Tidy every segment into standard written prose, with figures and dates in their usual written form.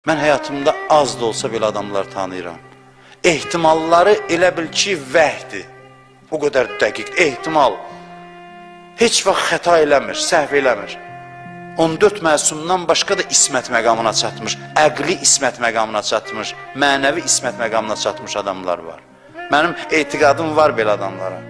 Mən həyatımda az da olsa belə adamlar tanıyıram. Ehtimalları elə bil ki, vəhdir. O qədər dəqiq, ehtimal. Heç vaxt xəta eləmir, səhv eləmir. 14 məsumdan başqa da ismət məqamına çatmış, əqli ismət məqamına çatmış, mənəvi ismət məqamına çatmış adamlar var. Mənim etiqadım var belə adamlara.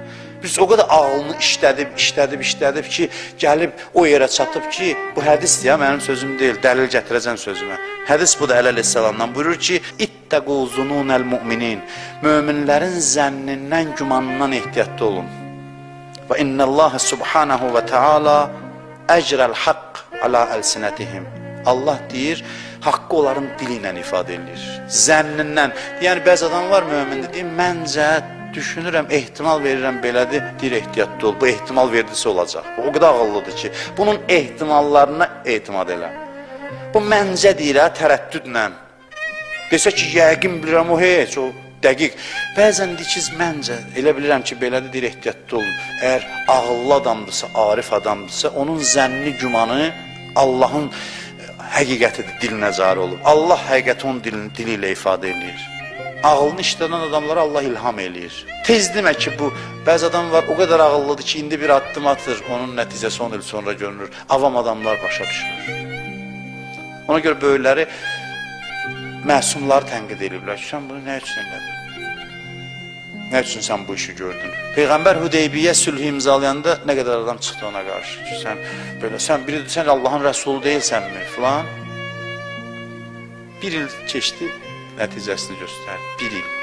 Biz o qədər ağlını işlədib ki, gəlib o yerə çatıb ki, bu hədisdir ya, mənim sözüm deyil, dəlil gətirəcəm sözümə. Hədis bu da əleyhissalamdan buyurur ki, İttəqu zununəl müminin, möminlərin zənnindən, gümanından ehtiyatlı olun. Və innəllâhe subhanahu və teala əcrəl haqq alə əlsinətihim. Allah deyir, haqqı onların dili ilə ifadə edir. Zənnindən, yəni bəzi adam var mömin dediyim, məncə, düşünürəm, ehtimal verirəm belədir, deyir ehtiyatlı ol, bu ehtimal verdisi olacaq. O qədər ağıllıdır ki, bunun ehtimallarına etimad elə. Bu məncə deyir, tərəddüdlə. Desə ki, yəqin bilirəm, o heç, o dəqiq. Bəzən deyikiz, məncə, elə bilirəm ki, belədir, deyir ehtiyatlı olun. Əgər ağıllı adamdırsa, arif adamdırsa, onun zənni gümanı Allahın həqiqətidir, dilinə cari olub. Allah həqiqəti onun dili ilə ifadə edir. Ağılını işləyən adamlara Allah ilham eləyir. Tez demə ki, bu, bəzi adam var, o qədər ağıllıdır ki, indi bir addım atır, onun nəticəsi 10 il sonra görünür. Avam adamlar başa düşmür. Ona görə böyükləri, məsumları tənqid ediblər ki, sən bunu nə üçün elədin? Nə üçün sən bu işi gördün? Peyğəmbər Hüdeybiyyə sülhü imzalayanda nə qədər adam çıxdı ona qarşı ki, sən Allahın rəsulu deyilsənmi, filan? Bir il keçdi, nəticəsini göstərdi, bir il.